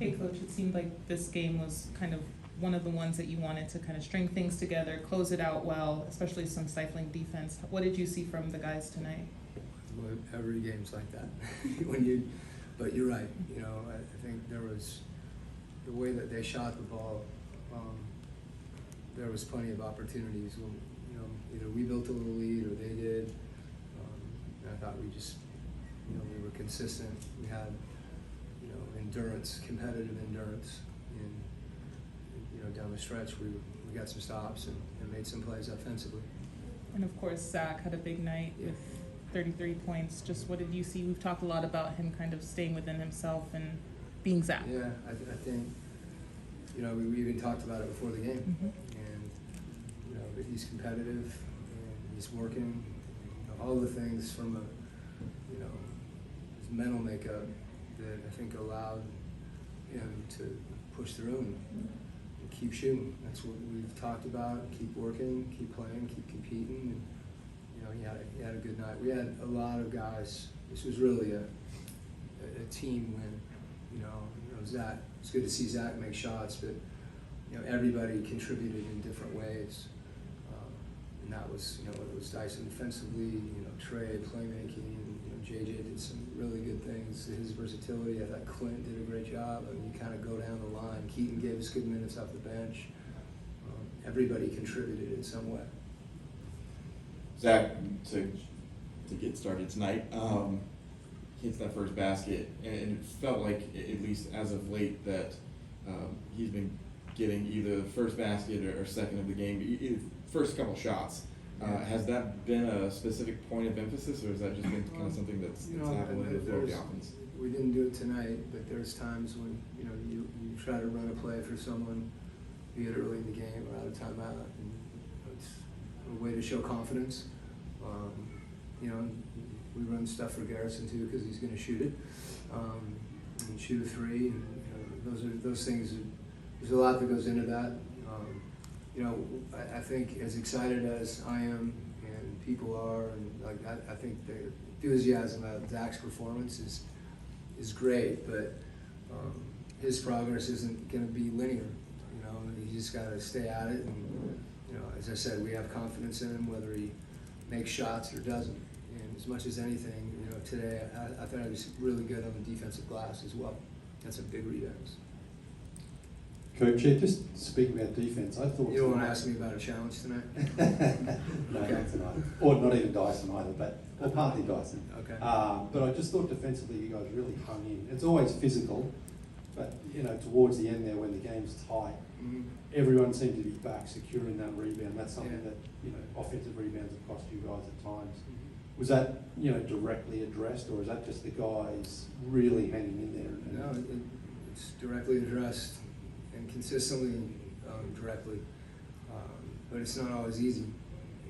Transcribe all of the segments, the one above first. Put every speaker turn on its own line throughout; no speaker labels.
Hey, Coach, it seemed like this game was kind of one of the ones that you wanted to kind of string things together, close it out well, especially some stifling defense. What did you see from the guys tonight?
Well, every game's like that. But you're right. I think there was the way that they shot the ball. There was plenty of opportunities when either we built a little lead or they did. And I thought we just we were consistent. We had endurance, competitive endurance, and down the stretch we got some stops and made some plays offensively.
And of course, Zach had a big night with 33 points. Just what did you see? We've talked a lot about him kind of staying within himself and being Zach.
Yeah, I think we even talked about it before the game,
Mm-hmm.
and that he's competitive and he's working. All the things from his mental makeup that I think allowed him to push through and keep shooting. That's what we've talked about. Keep working, keep playing, keep competing. And, he had a good night. We had a lot of guys. This was really a team win. Zach. It's good to see Zach make shots, but everybody contributed in different ways. And that was it was Dyson defensively. Trey playmaking. JJ did some really good things. His versatility. I thought Quin did a great job. I mean, you kind of go down the line. Keaton gave us good minutes off the bench. Everybody contributed in some way.
Zach, to get started tonight, hits that first basket, and it felt like, at least as of late, that he's been getting either the first basket or second of the game, first couple shots. Has that been a specific point of emphasis, or has that just been kind of something that's happened with the flow of the offense?
We didn't do it tonight, but there's times when you try to run a play for someone, be it early in the game or out of timeout, and it's a way to show confidence. We run stuff for Garrison too because he's going to shoot it, and shoot a three, and those things. There's a lot that goes into that. I think as excited as I am and people are, and I think the enthusiasm about Zach's performance is great, but his progress isn't going to be linear. He just got to stay at it, and as I said, we have confidence in him whether he makes shots or doesn't. And as much as anything, today I thought he was really good on the defensive glass as well. Had some big rebounds.
Coach, just speaking about defense, I thought...
You don't want to ask me about a challenge tonight?
No, okay. Not tonight. Or not even Dyson either, or partly Dyson.
Okay.
But I just thought defensively you guys really hung in. It's always physical, but towards the end there when the game's tight, everyone seemed to be back securing that rebound. That's something that, offensive rebounds have cost you guys at times. Was that, directly addressed, or is that just the guys really hanging in there?
No, it's directly addressed. And consistently, directly, but it's not always easy.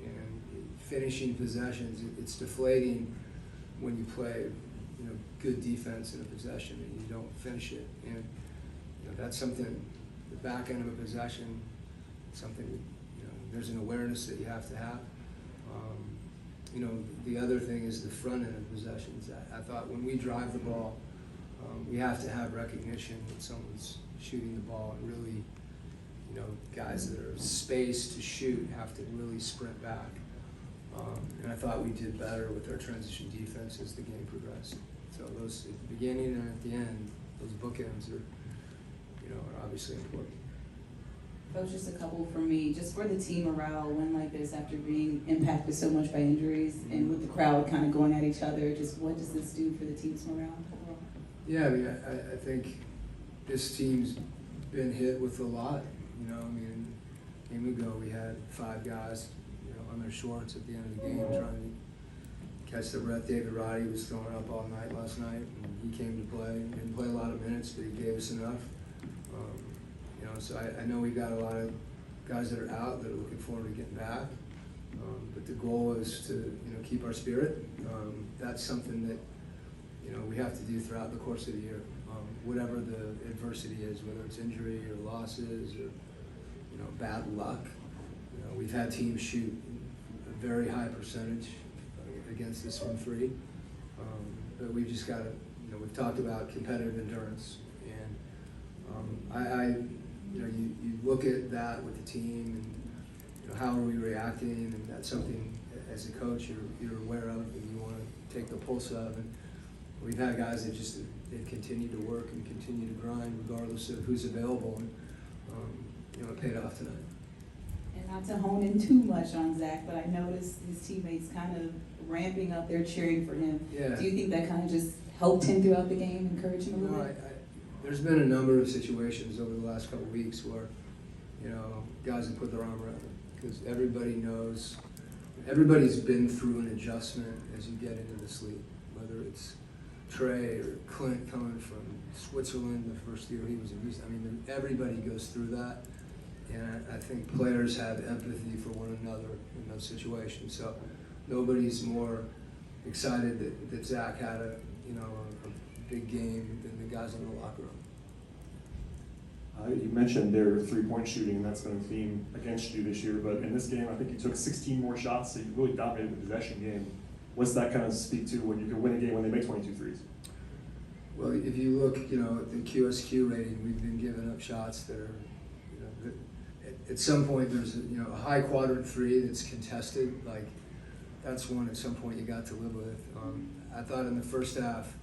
And finishing possessions, it's deflating when you play, good defense in a possession and you don't finish it. And that's something. The back end of a possession, something there's an awareness that you have to have. The other thing is the front end of possessions. I thought when we drive the ball, we have to have recognition that someone's shooting the ball, and really, guys that are spaced to shoot have to really sprint back. And I thought we did better with our transition defense as the game progressed. So those at the beginning and at the end, those bookends are obviously important.
Coach, just a couple from me. Just for the team morale, when like this, after being impacted so much by injuries and with the crowd kind of going at each other, just what does this do for the team's morale overall?
Yeah, I think this team's been hit with a lot. A game ago we had 5 guys, on their shorts at the end of the game trying to catch their breath. David Roddy was throwing up all night last night, and he came to play. He didn't play a lot of minutes, but he gave us enough. So I know we've got a lot of guys that are out that are looking forward to getting back. But the goal is to keep our spirit. That's something that we have to do throughout the course of the year. Whatever the adversity is, whether it's injury or losses or bad luck. We've had teams shoot a very high percentage against us from 3, but we've just got to. We've talked about competitive endurance, and You look at that with the team and, how are we reacting, and that's something as a coach you're aware of and you want to take the pulse of. And we've had guys that just they've continued to work and continue to grind regardless of who's available, and it paid off tonight.
And not to hone in too much on Zach, but I noticed his teammates kind of ramping up their cheering for him.
Yeah.
Do you think that kind of just helped him throughout the game, encourage him a little bit?
There's been a number of situations over the last couple of weeks where, guys have put their arm around him, because everybody knows, everybody's been through an adjustment as you get into this league, whether it's Trey or Clint coming from Switzerland the first year he was in Houston. I mean, everybody goes through that, and I think players have empathy for one another in those situations. So nobody's more excited that Zach had a big game than the guys in the locker room.
You mentioned their three-point shooting, and that's been a theme against you this year, but in this game, I think you took 16 more shots, so you really dominated the possession game. What's that kind of speak to when you can win a game when they make 22 threes?
Well, if you look, at the QSQ rating, we've been giving up shots that are, at some point there's a high quadrant three that's contested. Like, that's one at some point you got to live with. I thought in the first half,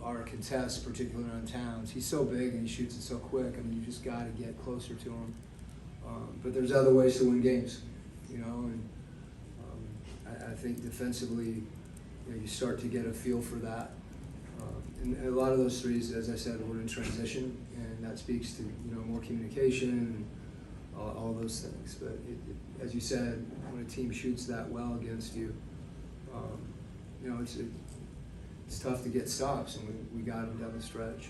our contest, particularly on Towns, he's so big and he shoots it so quick. I mean, you just got to get closer to him. But there's other ways to win games, and I think defensively, you start to get a feel for that. And a lot of those threes, as I said, were in transition, and that speaks to more communication and all those things. But as you said, when a team shoots that well against you, it's tough to get stops, and we got them down the stretch.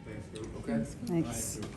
Thanks, Coach.
Okay.
Thanks.
All right.